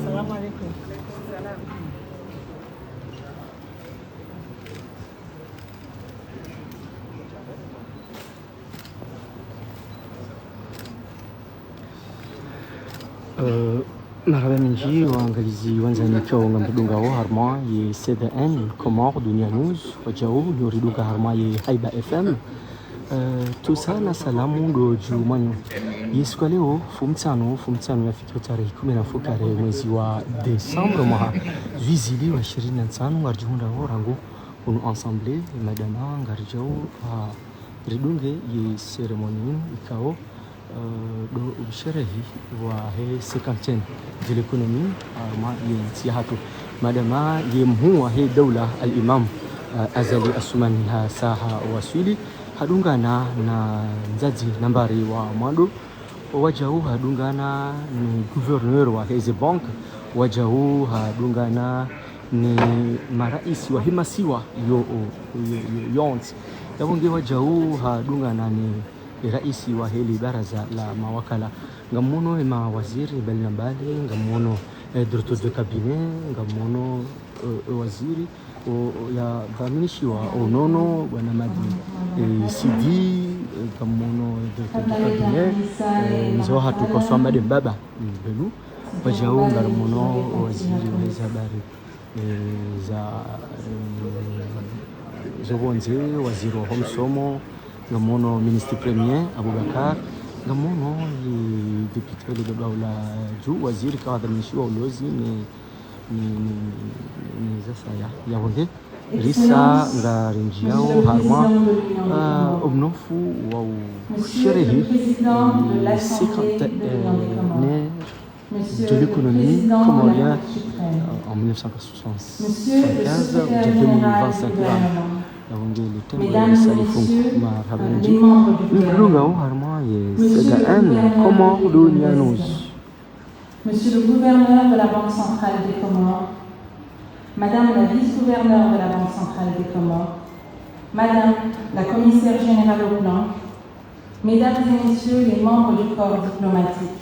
السلام عليكم. Marhaba mingi waangalizi wenzani ikiwa mdunga wa harma ye CDN Comore Dunia News wajao yoridunga harma ye Haiba FM tusana salamu do jumanyo yesu leo fumtano yafikia tarehe 10 mwezi wa Desemba mwaka 2025 warjunda orango unu ensemble madama ngarjao ridunge ye ceremony ikao do ubsherehi wa he sekanten de l'économie ma yentihatu madama yemhuwa he dawla al-imam Azali Asumani saha waswili hadungana na nzazi nambari wa mwando wajau hadungana ni gouverneur wa heze bank wajau hadungana ni maraisi wa himasiwa yonts yabonge wajau hadungana ni raisi wa hili baraza la mawakala ngamono mawaziri mbalimbali ngamono directeur de cabinet ngamono waziri ya dhaminishiwa onono bwana Madi CD ngamono directeur de cabinet nzo hatuko swamba de baba belu wajao ngamono waziri wa habari za zobonze waziri wa homsomo ngamono ministre premier Abubakar ngamono député de dawla ju waziri ka dhaminishiwa ulozi ni sasa ya wonde risa ngarinjiao harma obnofu wa sherehe de l'économie comorienne en 1975 de 2025 yawonde le thème salifungu marhaba nji mlunga harma ye CDN Comore Dunia News. Monsieur le gouverneur de la Banque centrale des Comores, Madame la vice-gouverneure de la Banque centrale des Comores, Madame la commissaire générale au plan, Mesdames et Messieurs les membres du corps diplomatique,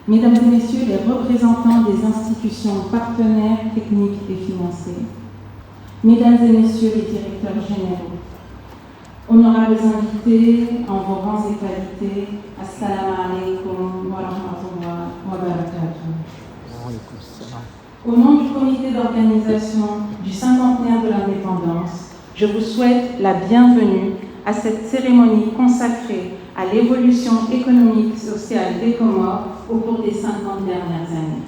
Mesdames et Messieurs les représentants des institutions partenaires techniques et financiers, Mesdames et Messieurs les directeurs généraux, honorables invités en vos rangs et qualités, assalamu alaikum wa rahmatullah wa barakatuh. Au nom du comité d'organisation du 50e de l'indépendance, je vous souhaite la bienvenue à cette cérémonie consacrée à l'évolution économique et sociale des Comores au cours des 50 dernières années.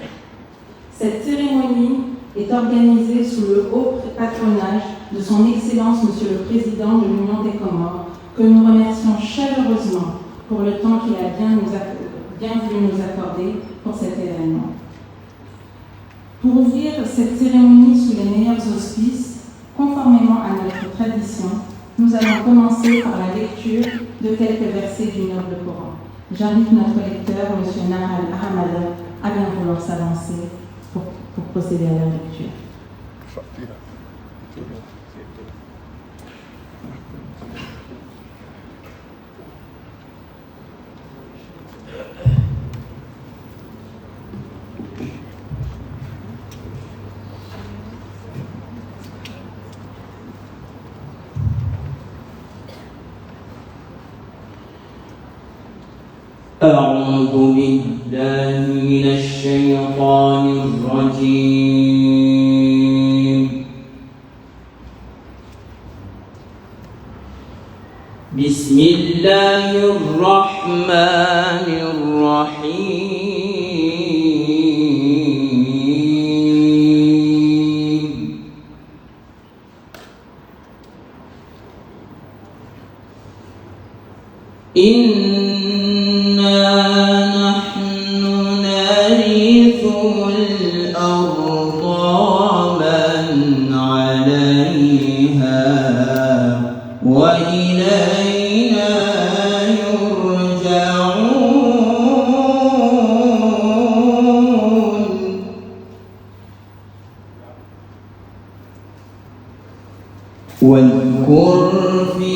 Cette cérémonie est organisée sous le haut patronage de son Excellence Monsieur le Président de l'Union des Comores, que nous remercions chaleureusement pour le temps qu'il a bien voulu nous accorder pour cet événement. Pour ouvrir cette cérémonie sous les meilleurs auspices, conformément à notre tradition, nous allons commencer par la lecture de quelques versets du Noble Coran. J'invite notre lecteur, M. Nahal Ahmada, à bien vouloir s'avancer pour procéder à la lecture. أعوذ بالله من الشيطان الرجيم. بسم الله الرحمن الرحيم. واذكر في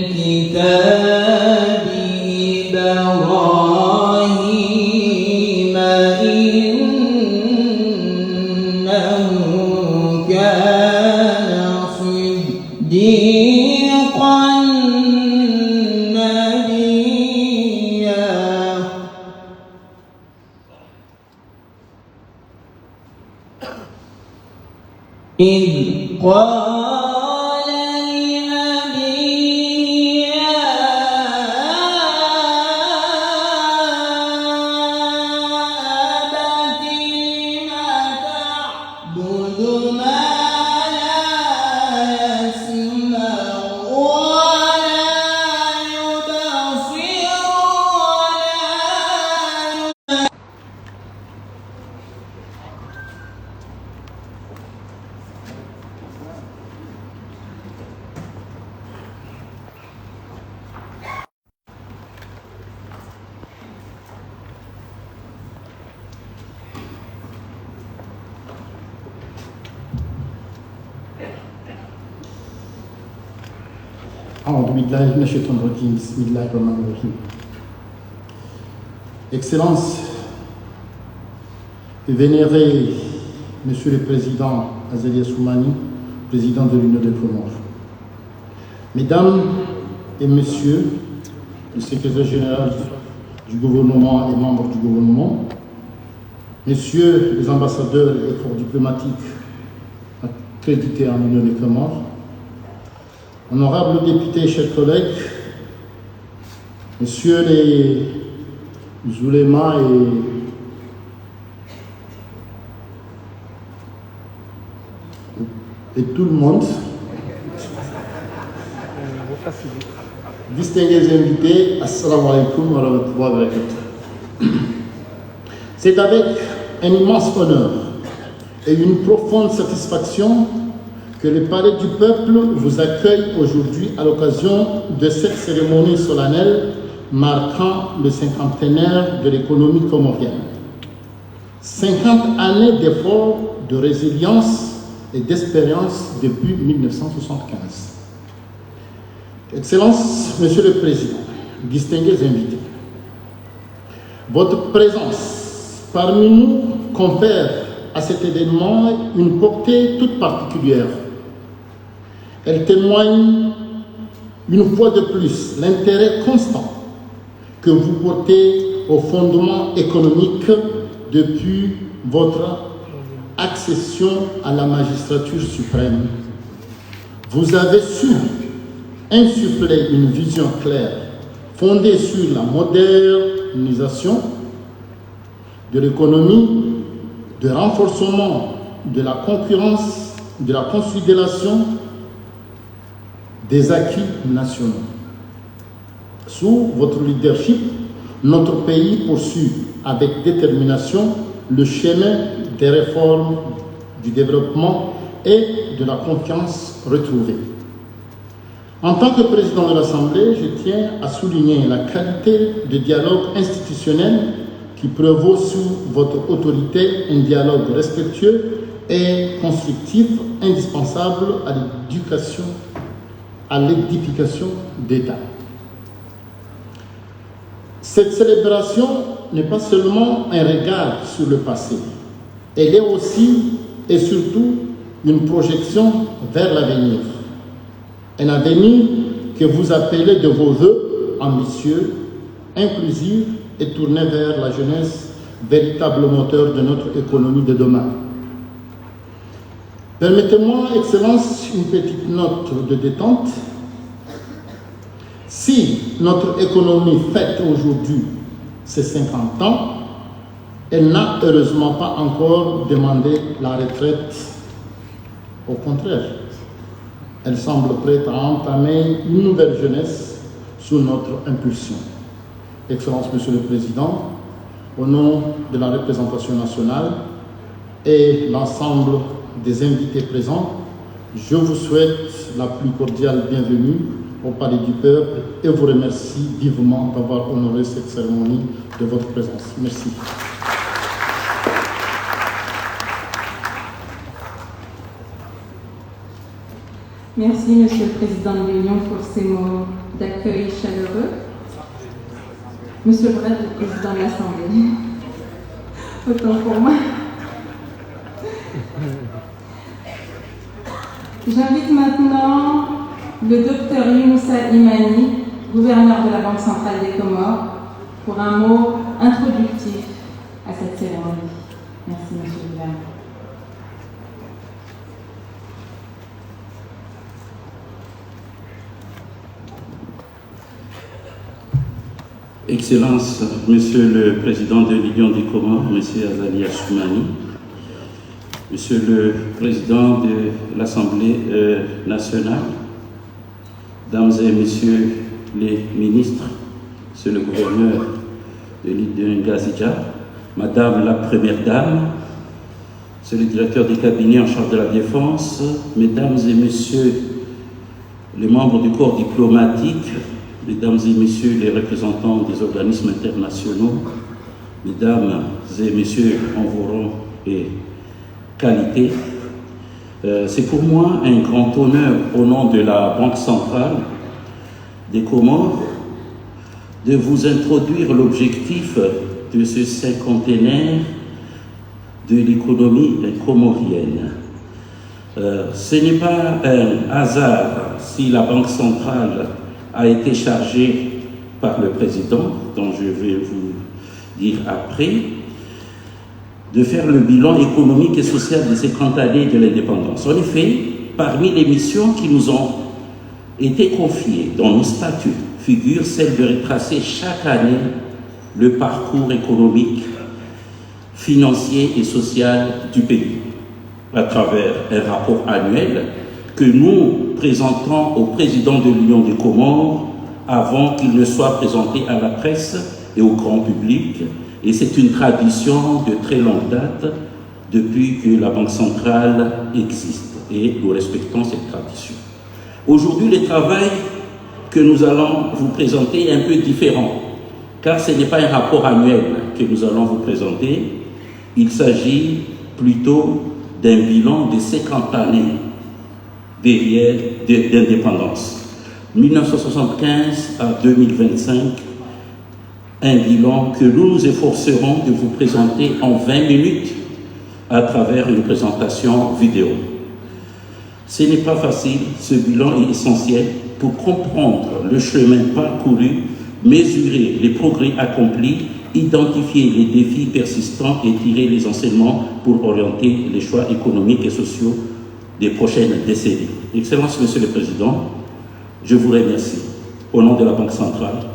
الكتاب إبراهيم إذ قال لأبيه يا أبت لم تعبد ما لا يسمع ولا يبصر ولا أعوذ بالله من الشيطان الرجيم بسم الله الرحمن الرحيم. Excellences, vénéré Monsieur le Président Azali Assoumani, Président de l'Union des Comores, Mesdames et Messieurs, le Secrétaire général du gouvernement et membres du gouvernement, Messieurs les ambassadeurs et corps diplomatiques accrédités en Union des Comores, honorables députés, chers collègues, messieurs les oulémas et tout le monde, distingués invités, assalamu alaikum wa rahmatullahi wa barakatuh. C'est avec un immense honneur et une profonde satisfaction que le Palais du Peuple vous accueille aujourd'hui à l'occasion de cette cérémonie solennelle marquant le cinquantenaire de l'économie comorienne. 50 années d'efforts, de résilience et d'expérience depuis 1975. Excellences, Monsieur le Président, distingués invités, votre présence parmi nous confère à cet événement une portée toute particulière. Elle témoigne une fois de plus l'intérêt constant que vous portez au fondement économique depuis votre accession à la magistrature suprême. Vous avez su insuffler une vision claire fondée sur la modernisation de l'économie, de renforcement de la concurrence, de la consolidation des acquis nationaux. Sous votre leadership, notre pays poursuit avec détermination le chemin des réformes, du développement et de la confiance retrouvée. En tant que président de l'Assemblée, je tiens à souligner la qualité de dialogue institutionnel qui prévaut sous votre autorité, un dialogue respectueux et constructif, indispensable à l'édification d'État. Cette célébration n'est pas seulement un regard sur le passé, elle est aussi et surtout une projection vers l'avenir. Un avenir que vous appelez de vos vœux ambitieux, inclusif et tourné vers la jeunesse, véritable moteur de notre économie de demain. Permettez-moi, Excellence, une petite note de détente. Si notre économie fête aujourd'hui ses 50 ans, elle n'a heureusement pas encore demandé la retraite. Au contraire, elle semble prête à entamer une nouvelle jeunesse sous notre impulsion. Excellence, Monsieur le Président, au nom de la représentation nationale et l'ensemble des invités présents, je vous souhaite la plus cordiale bienvenue au Palais du Peuple et vous remercie vivement d'avoir honoré cette cérémonie de votre présence. Merci. Merci, Monsieur le Président de l'Union, pour ces mots d'accueil chaleureux. Monsieur le Président de l'Assemblée, autant pour moi. J'invite maintenant le docteur Younoussa Imani, gouverneur de la Banque centrale des Comores, pour un mot introductif à cette cérémonie. Merci, Monsieur le gouverneur. Excellences, Monsieur le Président de l'Union des Comores, Monsieur Azali Assoumani, Monsieur le Président de l'Assemblée nationale, Dames et Messieurs les ministres, Monsieur le Gouverneur de l'île de Ngazidja, Madame la Première Dame, Monsieur le Directeur des cabinets en charge de la Défense, Mesdames et Messieurs les membres du corps diplomatique, Mesdames et Messieurs les représentants des organismes internationaux, Mesdames et Messieurs en vos rangs et qualités, c'est pour moi un grand honneur au nom de la Banque centrale des Comores de vous introduire l'objectif de ce cinquantenaire de l'économie comorienne. Ce n'est pas un hasard si la Banque centrale a été chargée par le président, dont je vais vous dire après, de faire le bilan économique et social de ces 30 années de l'indépendance. En effet, parmi les missions qui nous ont été confiées dans nos statuts figure celle de retracer chaque année le parcours économique, financier et social du pays à travers un rapport annuel que nous présentons au président de l'Union des Comores avant qu'il ne soit présenté à la presse et au grand public. Et c'est une tradition de très longue date depuis que la Banque centrale existe. Et nous respectons cette tradition. Aujourd'hui, le travail que nous allons vous présenter est un peu différent, car ce n'est pas un rapport annuel que nous allons vous présenter. Il s'agit plutôt d'un bilan de 50 années d'indépendance. 1975 à 2025, un bilan que nous nous efforcerons de vous présenter en 20 minutes à travers une présentation vidéo. Ce n'est pas facile, ce bilan est essentiel pour comprendre le chemin parcouru, mesurer les progrès accomplis, identifier les défis persistants et tirer les enseignements pour orienter les choix économiques et sociaux des prochaines décennies. Excellence, Monsieur le Président, je vous remercie au nom de la Banque centrale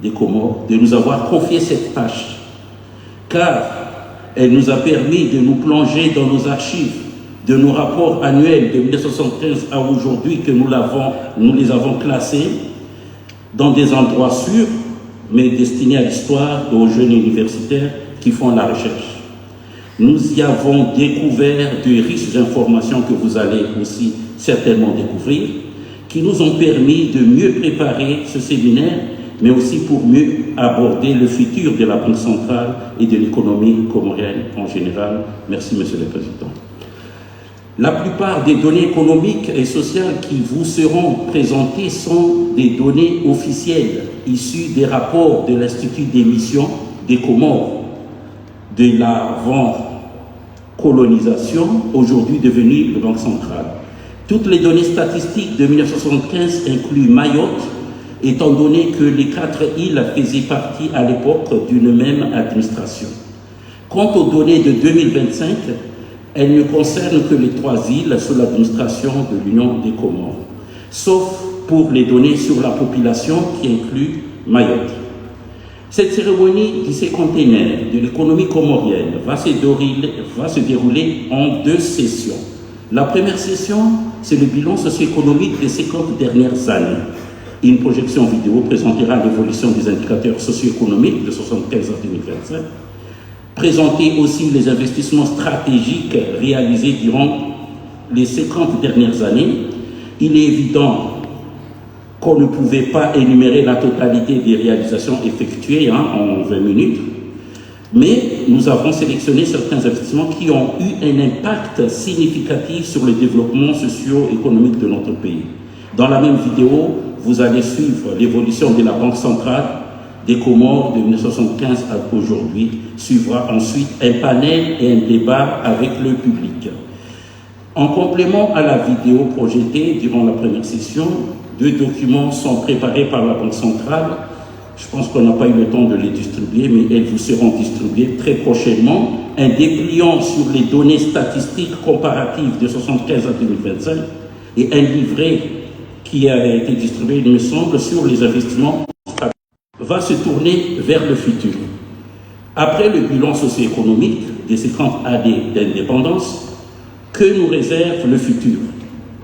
des Comores de nous avoir confié cette tâche, car elle nous a permis de nous plonger dans nos archives, de nos rapports annuels de 1975 à aujourd'hui que nous les avons classés dans des endroits sûrs, mais destinés à l'histoire et aux jeunes universitaires qui font la recherche. Nous y avons découvert de riches informations que vous allez aussi certainement découvrir, qui nous ont permis de mieux préparer ce séminaire, mais aussi pour mieux aborder le futur de la Banque centrale et de l'économie comorienne en général. Merci, Monsieur le Président. La plupart des données économiques et sociales qui vous seront présentées sont des données officielles issues des rapports de l'Institut d'émission des Comores, de l'avant-colonisation, aujourd'hui devenue la Banque centrale. Toutes les données statistiques de 1975 incluent Mayotte, étant donné que les 4 îles faisaient partie à l'époque d'une même administration. Quant aux données de 2025, elles ne concernent que les 3 îles sous l'administration de l'Union des Comores, sauf pour les données sur la population qui inclut Mayotte. Cette cérémonie du cinquantenaire de l'économie comorienne va se dérouler en 2 sessions. La première session, c'est le bilan socio-économique des 50 dernières années. Une projection vidéo présentera l'évolution des indicateurs socio-économiques de 1975 à 2025. Présenter aussi les investissements stratégiques réalisés durant les 50 dernières années. Il est évident qu'on ne pouvait pas énumérer la totalité des réalisations effectuées en 20 minutes, mais nous avons sélectionné certains investissements qui ont eu un impact significatif sur le développement socio-économique de notre pays. Dans la même vidéo, vous allez suivre l'évolution de la Banque centrale des Comores de 1975 à aujourd'hui. Suivra ensuite un panel et un débat avec le public. En complément à la vidéo projetée durant la première session, 2 documents sont préparés par la Banque centrale. Je pense qu'on n'a pas eu le temps de les distribuer, mais elles vous seront distribuées très prochainement. Un dépliant sur les données statistiques comparatives de 1975 à 2025 et un livret qui a été distribué, il me semble, sur les investissements stratégiques. va se tourner vers le futur. Après le bilan socio-économique des 50 années d'indépendance, que nous réserve le futur?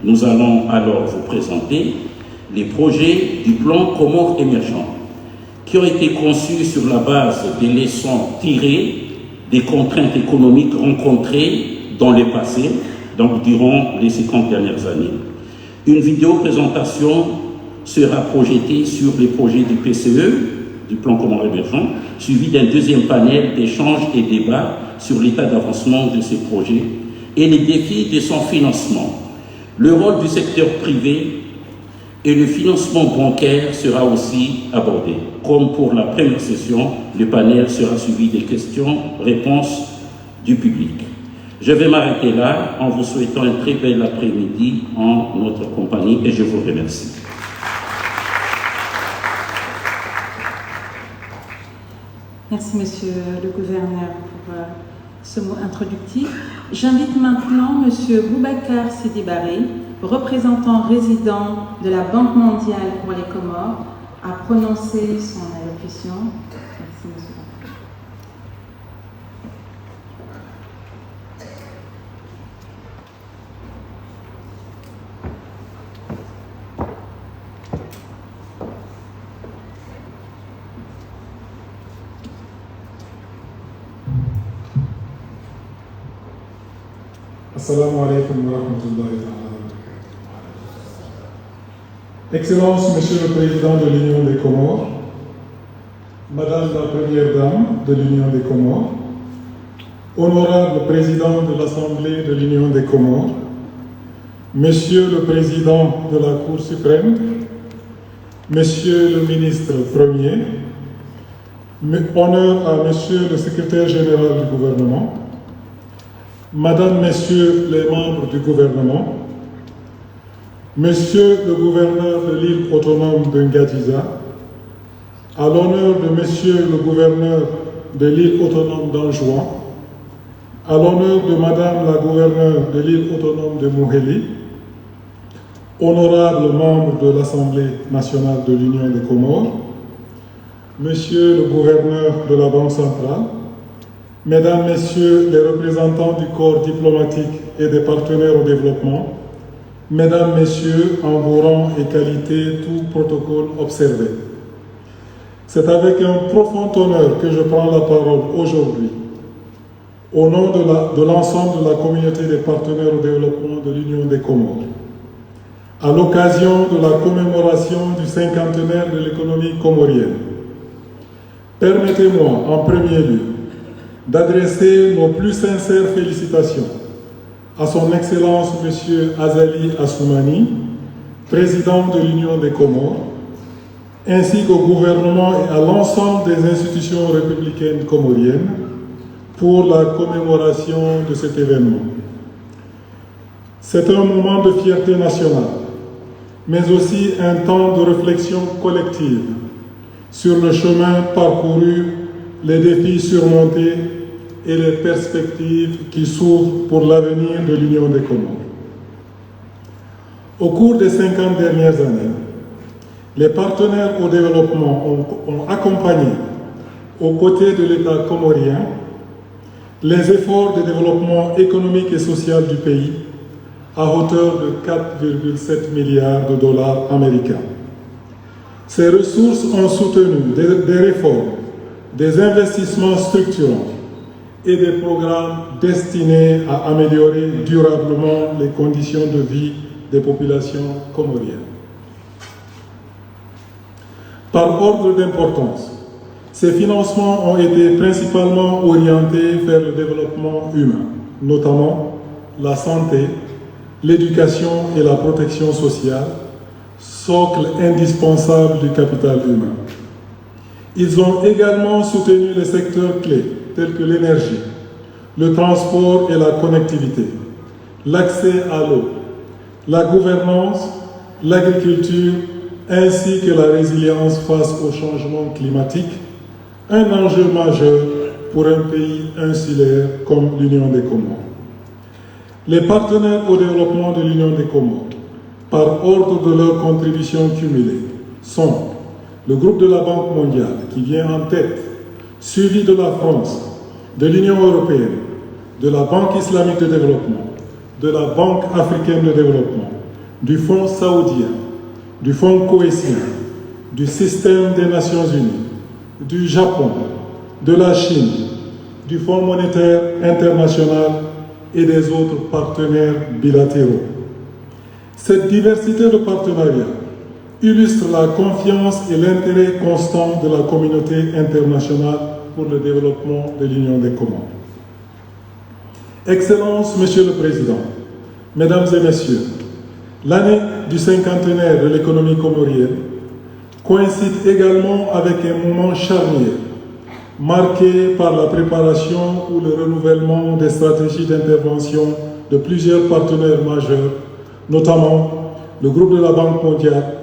Nous allons alors vous présenter les projets du plan Comores émergent, qui ont été conçus sur la base des leçons tirées des contraintes économiques rencontrées dans le passé, donc durant les 50 dernières années. Une vidéo présentation sera projetée sur les projets du PCE, du plan Comores émergent, suivi d'un deuxième panel d'échanges et débats sur l'état d'avancement de ces projets et les défis de son financement. Le rôle du secteur privé et le financement bancaire sera aussi abordé. Comme pour la première session, le panel sera suivi des questions-réponses du public. Je vais m'arrêter là en vous souhaitant un très bel après-midi en notre compagnie et je vous remercie. Merci, Monsieur le Gouverneur, pour ce mot introductif. J'invite maintenant Monsieur Boubacar Sidi Barry, représentant résident de la Banque mondiale pour les Comores, à prononcer son allocution. Merci, Monsieur. Assalamu alaikum wa rahmatullahi wa barakatuh. Excellences, Monsieur le Président de l'Union des Comores, Madame la Première Dame de l'Union des Comores, Honorable Président de l'Assemblée de l'Union des Comores, Monsieur le Président de la Cour suprême, Monsieur le Ministre Premier, honneur à Monsieur le Secrétaire général du gouvernement, Madame, Messieurs les membres du gouvernement, Monsieur le gouverneur de l'île autonome de Ngadiza, à l'honneur de Monsieur le gouverneur de l'île autonome d'Anjouan, à l'honneur de Madame la gouverneure de l'île autonome de Mouheli, honorables membres de l'Assemblée nationale de l'Union des Comores, Monsieur le gouverneur de la Banque centrale, Mesdames, Messieurs les représentants du corps diplomatique et des partenaires au développement, Mesdames, Messieurs, en vos rangs et qualités, tout protocole observé. C'est avec un profond honneur que je prends la parole aujourd'hui, au nom de l'ensemble de la communauté des partenaires au développement de l'Union des Comores, à l'occasion de la commémoration du cinquantenaire de l'économie comorienne. Permettez-moi, en premier lieu, d'adresser nos plus sincères félicitations à son Excellence M. Azali Assoumani, président de l'Union des Comores, ainsi qu'au gouvernement et à l'ensemble des institutions républicaines comoriennes pour la commémoration de cet événement. C'est un moment de fierté nationale, mais aussi un temps de réflexion collective sur le chemin parcouru, les défis surmontés et les perspectives qui s'ouvrent pour l'avenir de l'Union des Comores. Au cours des 50 dernières années, les partenaires au développement ont accompagné, aux côtés de l'État comorien, les efforts de développement économique et social du pays à hauteur de 4,7 milliards de dollars américains. Ces ressources ont soutenu des réformes, des investissements structurants et des programmes destinés à améliorer durablement les conditions de vie des populations comoriennes. Par ordre d'importance, ces financements ont été principalement orientés vers le développement humain, notamment la santé, l'éducation et la protection sociale, socle indispensable du capital humain. Ils ont également soutenu les secteurs clés tels que l'énergie, le transport et la connectivité, l'accès à l'eau, la gouvernance, l'agriculture, ainsi que la résilience face au changement climatique, un enjeu majeur pour un pays insulaire comme l'Union des Comores. Les partenaires au développement de l'Union des Comores, par ordre de leur contribution cumulée, sont le groupe de la Banque mondiale, qui vient en tête, suivi de la France, de l'Union européenne, de la Banque islamique de développement, de la Banque africaine de développement, du Fonds saoudien, du Fonds cohésien, du système des Nations unies, du Japon, de la Chine, du Fonds monétaire international et des autres partenaires bilatéraux. Cette diversité de partenariats illustre la confiance et l'intérêt constant de la communauté internationale pour le développement de l'Union des Comores. Excellences, Monsieur le Président, Mesdames et Messieurs, l'année du cinquantenaire de l'économie comorienne coïncide également avec un moment charnière, marqué par la préparation ou le renouvellement des stratégies d'intervention de plusieurs partenaires majeurs, notamment le groupe de la Banque mondiale,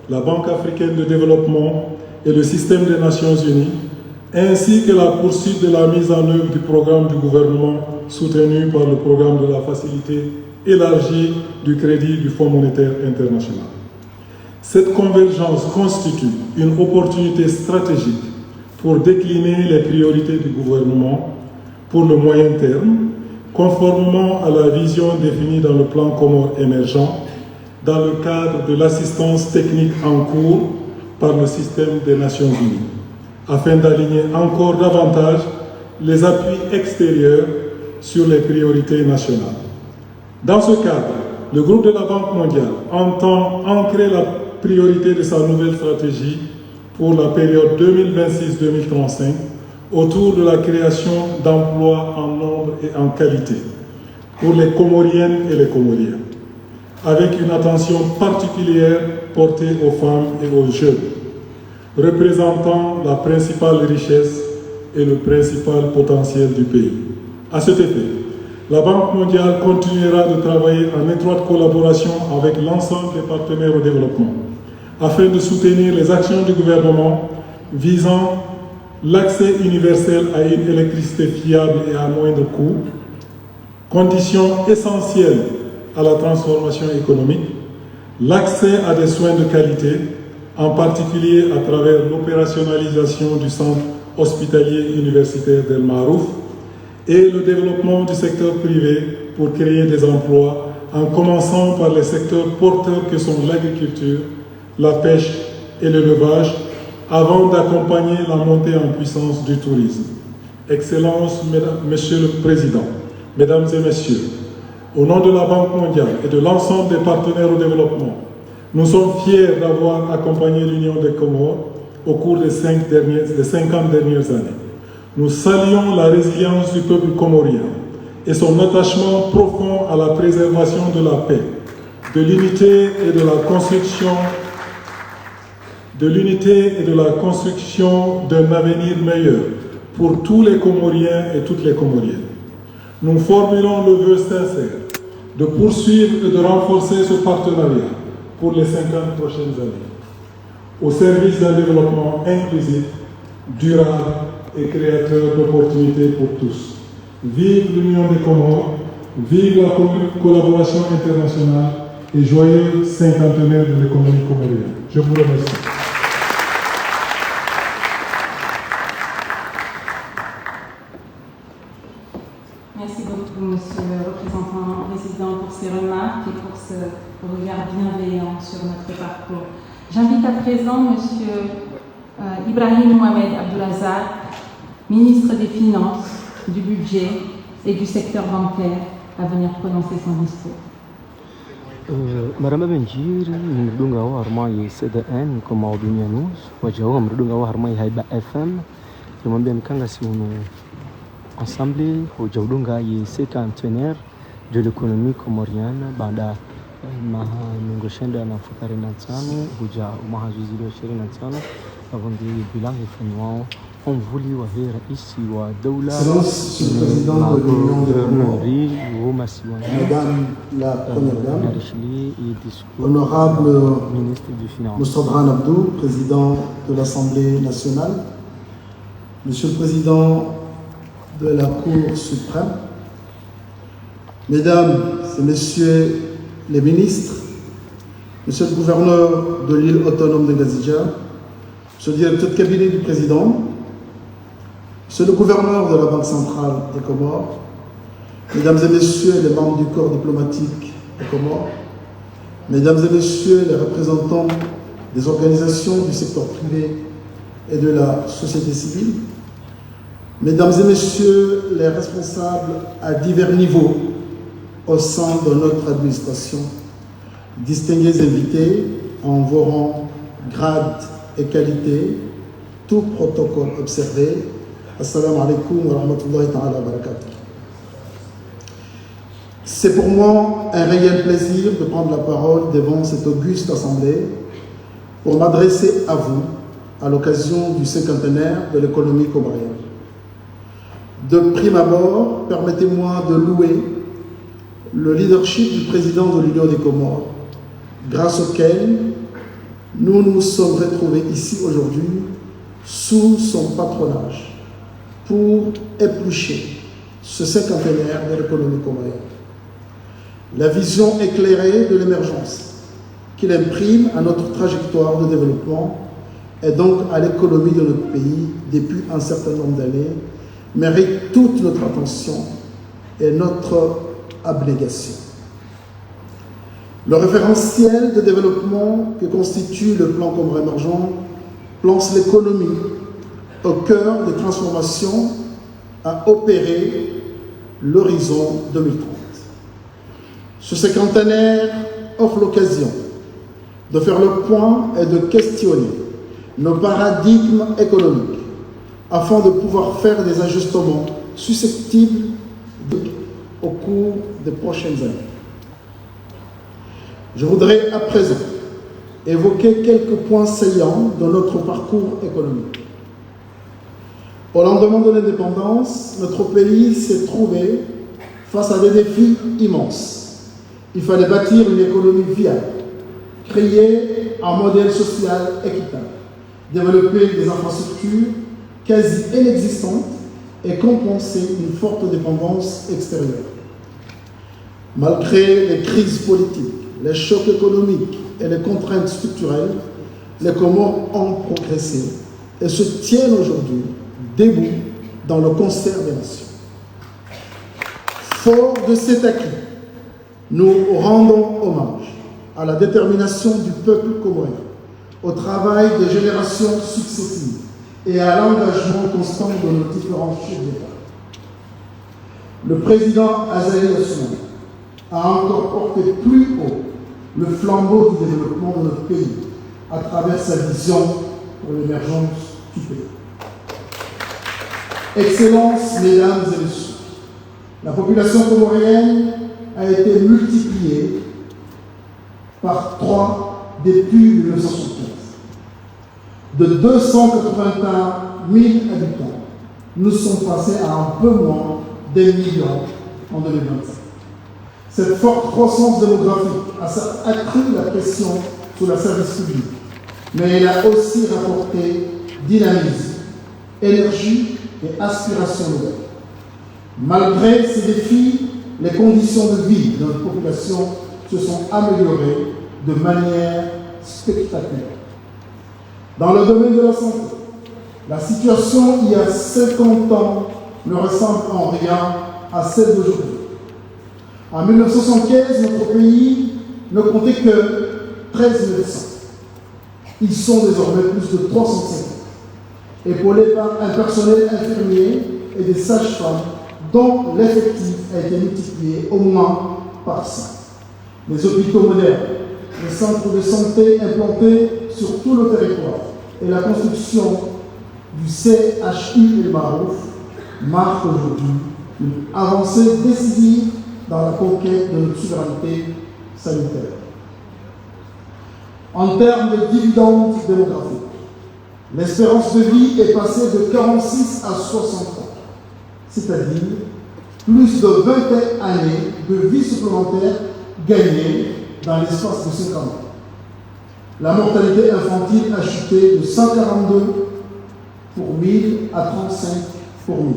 la Banque africaine de développement et le système des Nations unies, ainsi que la poursuite de la mise en œuvre du programme du gouvernement soutenu par le programme de la facilité élargie du crédit du Fonds monétaire international. Cette convergence constitue une opportunité stratégique pour décliner les priorités du gouvernement pour le moyen terme, conformément à la vision définie dans le plan Comores émergent, dans le cadre de l'assistance technique en cours par le système des Nations unies, afin d'aligner encore davantage les appuis extérieurs sur les priorités nationales. Dans ce cadre, le groupe de la Banque mondiale entend ancrer la priorité de sa nouvelle stratégie pour la période 2026-2035 autour de la création d'emplois en nombre et en qualité pour les Comoriennes et les Comoriens, avec une attention particulière portée aux femmes et aux jeunes, représentant la principale richesse et le principal potentiel du pays. À cet effet, la Banque mondiale continuera de travailler en étroite collaboration avec l'ensemble des partenaires au développement, afin de soutenir les actions du gouvernement visant l'accès universel à une électricité fiable et à moindre coût, condition essentielle à la transformation économique, l'accès à des soins de qualité, en particulier à travers l'opérationnalisation du centre hospitalier universitaire d'El Marouf, et le développement du secteur privé pour créer des emplois, en commençant par les secteurs porteurs que sont l'agriculture, la pêche et l'élevage, avant d'accompagner la montée en puissance du tourisme. Excellences, Monsieur le Président, Mesdames et Messieurs, au nom de la Banque mondiale et de l'ensemble des partenaires au développement, nous sommes fiers d'avoir accompagné l'Union des Comores au cours des 50 dernières années. Nous saluons la résilience du peuple comorien et son attachement profond à la préservation de la paix, de l'unité et de la construction d'un avenir meilleur pour tous les Comoriens et toutes les Comoriennes. Nous formulons le vœu sincère de poursuivre et de renforcer ce partenariat pour les 50 prochaines années, au service d'un développement inclusif, durable et créateur d'opportunités pour tous. Vive l'Union des Comores, vive la collaboration internationale et joyeux cinquantenaire de l'économie comorienne. Je vous remercie. Merci beaucoup, Monsieur le représentant résident, pour ces remarques et pour ce regard bienveillant sur notre parcours. J'invite à présent Monsieur Ibrahim Mohamed Abdoulazar, ministre des Finances, du Budget et du secteur bancaire, à venir prononcer son discours. Marhaba Benjir, mdunga wa harmai CDN kama dunia news, wajawa mdunga wa harmai Haiba FM, tumwambia mkanga si unu ensemble hujudunga ye cinquantenaire de l'économie comorienne baada maningoshenda na fukari na tano huja mahazuzi wa 25 avondi bilan ifanywa on voulait wa rais wa doula Excellence, Monsieur le Président de l'Union des Madame la Première Dame, Honorable Moustapha Abdou, Président de l'Assemblée nationale, Monsieur le Président de la Cour suprême, Mesdames et Messieurs les ministres, Monsieur le Gouverneur de l'île autonome de Ngazidja, Monsieur le directeur de cabinet du président, Monsieur le gouverneur de la Banque centrale des Comores, Mesdames et Messieurs les membres du corps diplomatique des Comores, Mesdames et Messieurs les représentants des organisations du secteur privé et de la société civile, Mesdames et Messieurs les responsables à divers niveaux au sein de notre administration, distingués invités en vos rangs, grades et qualités, tout protocole observé. Assalamu alaikum wa rahmatullahi ta'ala wa barakatuh. C'est pour moi un réel plaisir de prendre la parole devant cette auguste assemblée pour m'adresser à vous à l'occasion du cinquantenaire de l'économie comorienne. De prime abord, permettez-moi de louer le leadership du président de l'Union des Comores, grâce auquel nous nous sommes retrouvés ici aujourd'hui sous son patronage pour éplucher ce cinquantenaire de l'économie comorienne. La vision éclairée de l'émergence qu'il imprime à notre trajectoire de développement et donc à l'économie de notre pays depuis un certain nombre d'années mérite toute notre attention et notre abnégation. Le référentiel de développement que constitue le plan Comores émergent place l'économie au cœur des transformations à opérer l'horizon 2030. Ce cinquantenaire offre l'occasion de faire le point et de questionner nos paradigmes économiques afin de pouvoir faire des ajustements susceptibles au cours des prochaines années. Je voudrais à présent évoquer quelques points saillants de notre parcours économique. Au lendemain de l'indépendance, notre pays s'est trouvé face à des défis immenses. Il fallait bâtir une économie viable, créer un modèle social équitable, développer des infrastructures quasi inexistantes et compenser une forte dépendance extérieure. Malgré les crises politiques, les chocs économiques et les contraintes structurelles, les Comores ont progressé et se tiennent aujourd'hui debout dans le concert des nations. Fort de cet acquis, nous rendons hommage à la détermination du peuple comorien, au travail des générations successives et à l'engagement constant de nos différents chefs d'État. Le président Azali Assoumani a encore porté plus haut le flambeau du développement de notre pays à travers sa vision pour l'émergence du pays. Excellences, Mesdames et Messieurs, la population comorienne a été multipliée par 3 depuis 1975. De 281 000 habitants, nous sommes passés à un peu moins d'1 million en 2025. Cette forte croissance démographique a accru la pression sur le service public, mais elle a aussi rapporté dynamisme, énergie et aspiration nouvelle. Malgré ces défis, les conditions de vie de notre population se sont améliorées de manière spectaculaire. Dans le domaine de la santé, la situation il y a 50 ans ne ressemble en rien à celle d'aujourd'hui. En 1975, notre pays ne comptait que 13 médecins. Ils sont désormais plus de 350, épaulés par un personnel infirmier et des sages-femmes dont l'effectif a été multiplié au moins par 5. Les hôpitaux modernes, les centres de santé implantés sur tout le territoire et la construction du CHU El Marouf marquent aujourd'hui une avancée décisive dans la conquête de notre souveraineté sanitaire. En termes de dividendes démographiques, l'espérance de vie est passée de 46 à 60 ans, c'est-à-dire plus de 21 années de vie supplémentaire gagnées dans l'espace de 50 ans. La mortalité infantile a chuté de 142 pour 1000 à 35 pour 1000.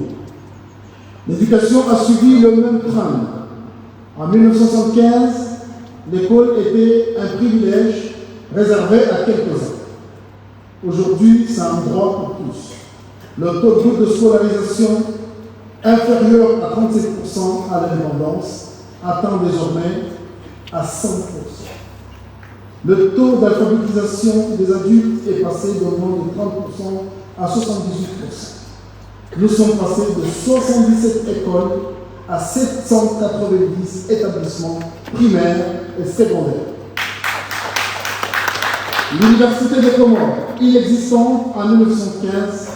L'éducation a suivi le même train. En 1975, l'école était un privilège réservé à quelques-uns. Aujourd'hui, c'est un droit pour tous. Le taux brut de scolarisation inférieur à 37% à l'indépendance atteint désormais à 100%. Le taux d'alphabétisation des adultes est passé de moins de 30% à 78%. Nous sommes passés de 77 écoles à 790 établissements primaires et secondaires. L'Université des Comores, inexistante en 1915,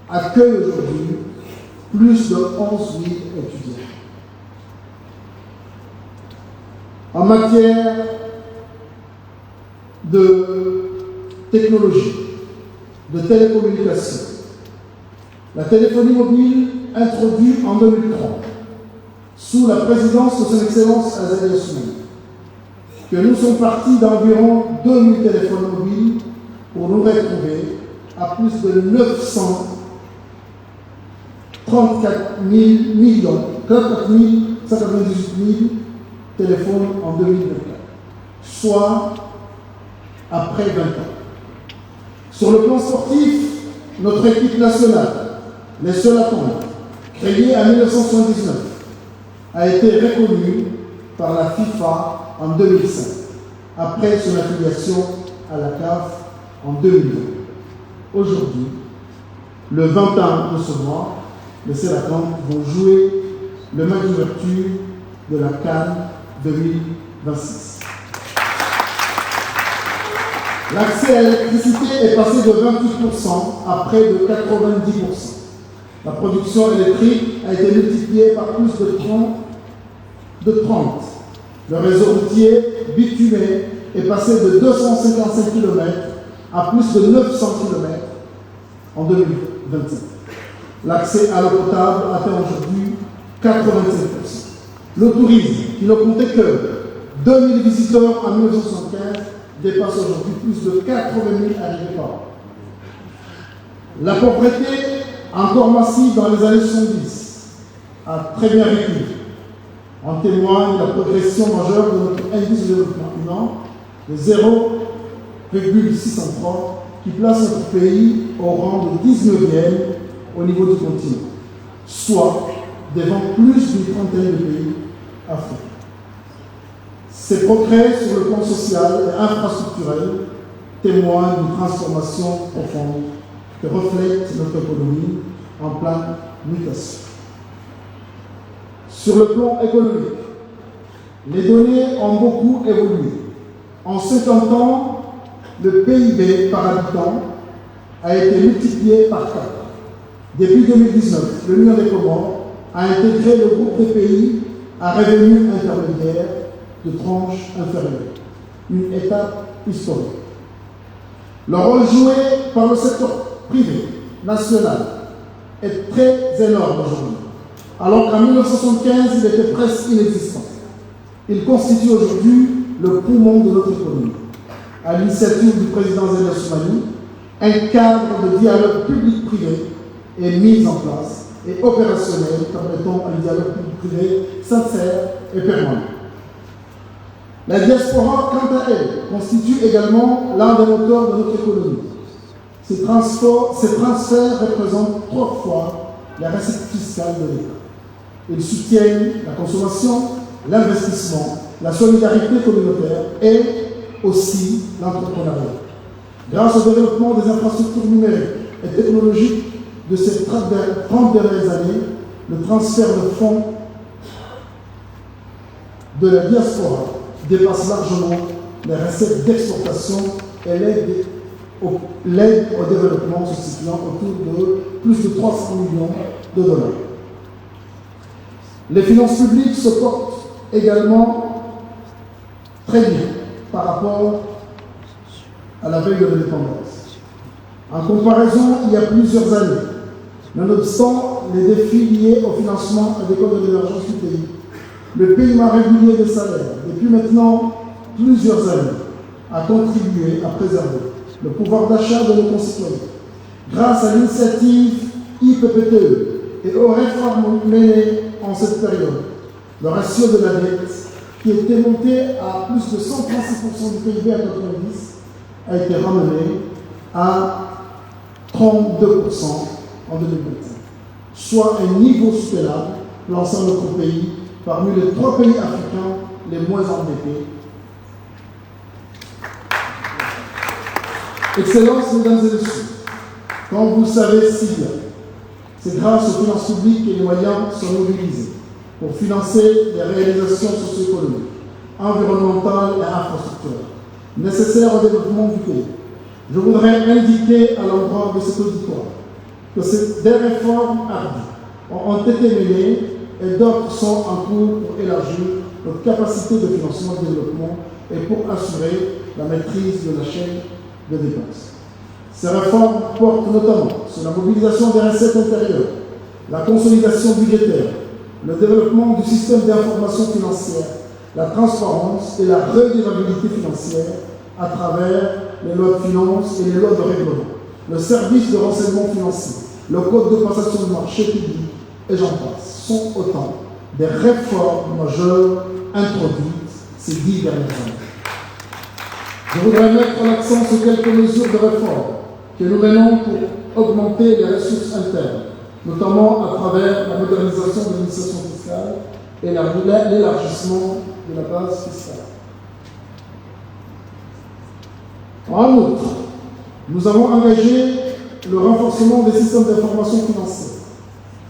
accueille aujourd'hui plus de 11 000 étudiants. En matière de technologie, de télécommunication, la téléphonie mobile introduite en 2003 sous la présidence de son Excellence Azali Assoumani, que nous sommes partis d'environ 2000 téléphones mobiles pour nous retrouver à plus de 934 millions, 198 000 téléphones en 2024, soit après 20 ans. Sur le plan sportif, notre équipe nationale, les Solatons, créée en 1979, a été reconnue par la FIFA en 2005, après son affiliation à la CAF en 2020. Aujourd'hui, le 21 de ce mois, les Solatons vont jouer le match d'ouverture de la CAN 2026. L'accès à l'électricité est passé de 28% à près de 90%. La production électrique a été multipliée par plus de 30. Le réseau routier bitumé est passé de 255 km à plus de 900 km en 2025. L'accès à l'eau potable atteint aujourd'hui 85%. Le tourisme, qui ne comptait que 2000 visiteurs en 1975, dépasse aujourd'hui plus de 80 000 arrivées par an. La pauvreté, encore massive dans les années 70, a très bien reculé. En témoigne la progression majeure de notre indice de développement humain de 0,603 qui place notre pays au rang de 19e au niveau du continent, soit devant plus d'une trentaine de pays africains. Ces progrès sur le plan social et infrastructurel témoignent d'une transformation profonde que reflète notre économie en pleine mutation. Sur le plan économique, les données ont beaucoup évolué. En 50 ans, le PIB par habitant a été multiplié par 4. Depuis 2019, l'Union des Comores a intégré le groupe des pays à revenus intermédiaires de tranches inférieures, une étape historique. Le rôle joué par le secteur privé national est très énorme aujourd'hui, alors qu'en 1975, il était presque inexistant. Il constitue aujourd'hui le poumon de notre économie. À l'initiative du président Azali Assoumani, un cadre de dialogue public-privé est mis en place et opérationnel permettant un dialogue public-privé sincère et permanent. La diaspora, quant à elle, constitue également l'un des moteurs de notre économie. Ces transferts représentent 3 fois la recette fiscale de l'État. Ils soutiennent la consommation, l'investissement, la solidarité communautaire et aussi l'entrepreneuriat. Grâce au développement des infrastructures numériques et technologiques de ces 30 dernières années, le transfert de fonds de la diaspora dépasse largement les recettes d'exportation et l'aide au développement se situant autour de plus de 300 millions de dollars. Les finances publiques se portent également très bien par rapport à la veille de l'indépendance. En comparaison, il y a plusieurs années, nonobstant les défis liés au financement et l'école de l'émergence du pays, le paiement régulier des salaires, depuis maintenant plusieurs années, a contribué à préserver le pouvoir d'achat de nos concitoyens. Grâce à l'initiative IPPTE et aux réformes menées en cette période, le ratio de la dette, qui était monté à plus de 136% du PIB à 90, a été ramené à à 32% en 2025, soit un niveau soutenable lançant notre pays parmi les 3 pays africains les moins endettés. Excellences, mesdames et messieurs, comme vous le savez si bien, c'est grâce aux finances publiques que les moyens sont mobilisés pour financer les réalisations socio-économiques, environnementales et infrastructurelles nécessaires au développement du pays. Je voudrais indiquer à l'endroit de cet auditoire que des réformes ardues ont été menées et d'autres sont en cours pour élargir notre capacité de financement et de développement et pour assurer la maîtrise de la chaîne de dépenses. Ces réformes portent notamment sur la mobilisation des recettes intérieures, la consolidation budgétaire, le développement du système d'information financière, la transparence et la redevabilité financière à travers les lois de finances et les lois de règlement, le service de renseignement financier, le code de passation de marché public et j'en passe, sont autant des réformes majeures introduites ces 10 dernières années. Je voudrais mettre l'accent sur quelques mesures de réforme que nous menons pour augmenter les ressources internes, notamment à travers la modernisation de l'administration fiscale et l'élargissement de la base fiscale. En outre, nous avons engagé le renforcement des systèmes d'information financière.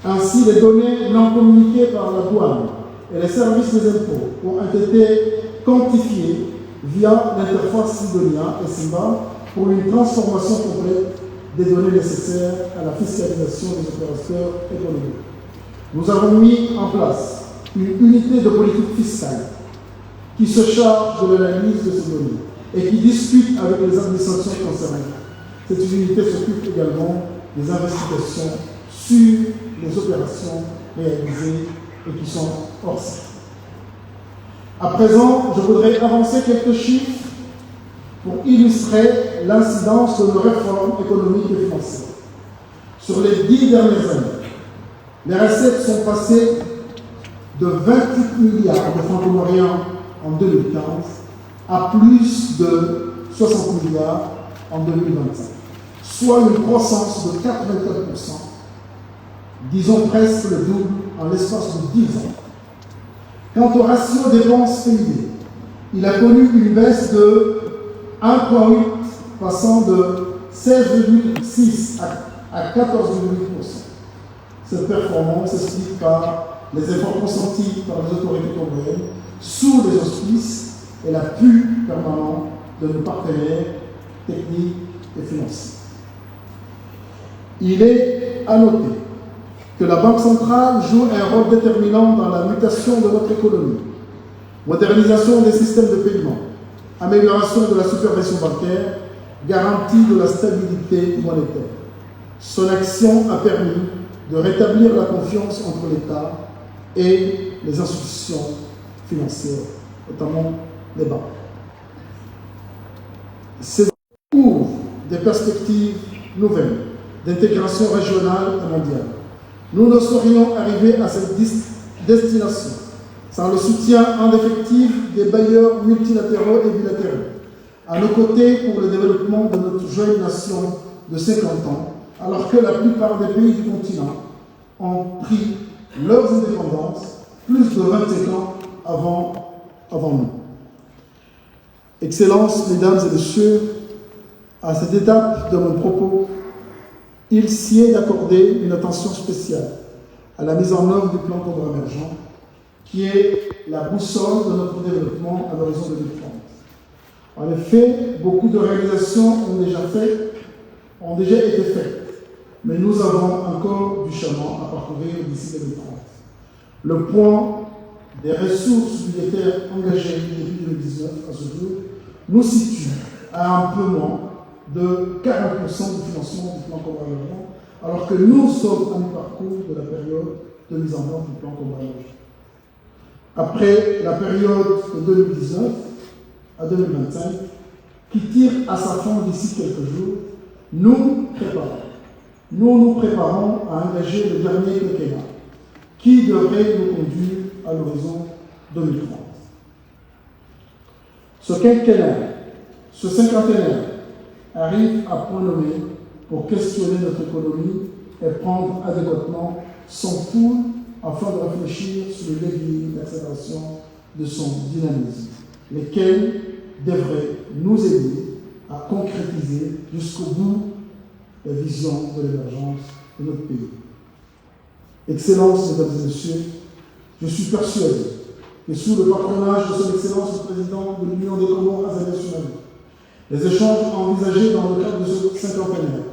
Ainsi, les données non communiquées par la douane et les services des impôts ont été quantifiées via l'interface Sidonia et Simba pour une transformation complète des données nécessaires à la fiscalisation des opérateurs économiques. Nous avons mis en place une unité de politique fiscale qui se charge de l'analyse de ces données et qui discute avec les administrations concernées. Cette unité s'occupe également des investigations sur les opérations réalisées et qui sont hors site. À présent, je voudrais avancer quelques chiffres pour illustrer l'incidence de nos réformes économiques et financières. Sur les 10 dernières années, les recettes sont passées de 28 milliards de francs comoriens en 2015 à plus de 60 milliards en 2025, soit une croissance de 84%, disons presque le double en l'espace de 10 ans. Quant au ratio dépenses-PIB, il a connu une baisse de 1,8, passant de 16,6 à 14,8%. Cette performance s'explique par les efforts consentis par les autorités comoriennes sous les auspices et l'appui permanent de nos partenaires techniques et financiers. Il est à noter que la Banque centrale joue un rôle déterminant dans la mutation de notre économie, modernisation des systèmes de paiement, amélioration de la supervision bancaire, garantie de la stabilité monétaire. Son action a permis de rétablir la confiance entre l'État et les institutions financières, notamment les banques. C'est ouvrent des perspectives nouvelles d'intégration régionale et mondiale. Nous ne saurions arriver à cette destination sans le soutien en effectif des bailleurs multilatéraux et bilatéraux, à nos côtés pour le développement de notre jeune nation de 50 ans, alors que la plupart des pays du continent ont pris leurs indépendances plus de 25 ans avant nous. Excellences, mesdames et messieurs, à cette étape de mon propos, il sied d'accorder une attention spéciale à la mise en œuvre du plan Cobra émergent, qui est la boussole de notre développement à l'horizon 2030. En effet, beaucoup de réalisations ont déjà été faites, mais nous avons encore du chemin à parcourir d'ici 2030. Le point des ressources budgétaires engagées depuis 2019 à ce jour nous situe à un peu moins de 40% du financement du plan Cobra émergent, alors que nous sommes à mi-parcours de la période de mise en œuvre du plan Cobra émergent. Après la période de 2019 à 2025, qui tire à sa fin d'ici quelques jours, nous nous préparons à engager le dernier quinquennat, qui devrait nous conduire à l'horizon 2030. Ce quinquennat, ce cinquantenaire, arrive à point nommé pour questionner notre économie et prendre adéquatement son pouls afin de réfléchir sur le levier d'accélération de son dynamisme, lesquels devraient nous aider à concrétiser jusqu'au bout la vision de l'émergence de notre pays. Excellences, Mesdames et Messieurs, je suis persuadé que sous le patronage de son Excellence le Président de l'Union des Comores, Azali Assoumani, les échanges envisagés dans le cadre de ce cinquantenaire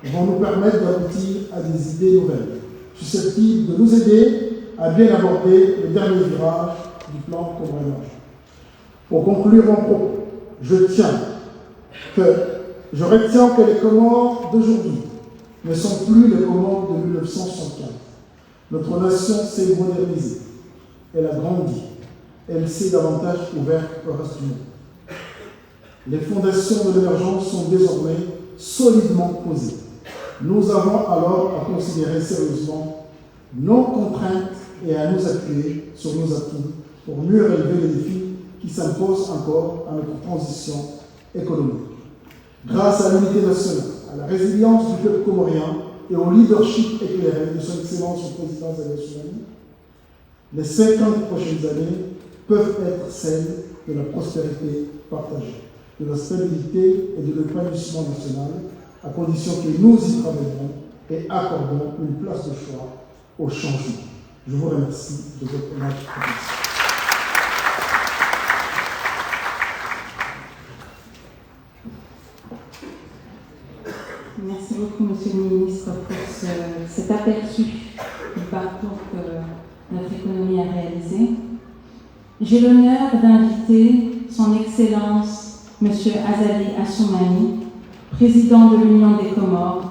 vont nous permettre d'aboutir à des idées nouvelles, susceptibles de nous aider à bien aborder le dernier virage du plan comorien. Pour conclure mon propos, je retiens que les Comores d'aujourd'hui ne sont plus les Comores de 1975. Notre nation s'est modernisée, elle a grandi, elle s'est davantage ouverte au reste du monde. Les fondations de l'émergence sont désormais solidement posées. Nous avons alors à considérer sérieusement nos contraintes et à nous appuyer sur nos atouts pour mieux relever les défis qui s'imposent encore à notre transition économique. Grâce à l'unité nationale, à la résilience du peuple comorien et au leadership éclairé de son Excellence le Président Azali Assoumani, les 50 prochaines années peuvent être celles de la prospérité partagée, de la stabilité et de l'épanouissement national, à condition que nous y travaillons et accordons une place de choix au changement. Je vous remercie de votre attention. Merci beaucoup, Monsieur le Ministre, pour cet aperçu du parcours que notre économie a réalisé. J'ai l'honneur d'inviter Son Excellence, Monsieur Azali Assoumani, Président de l'Union des Comores,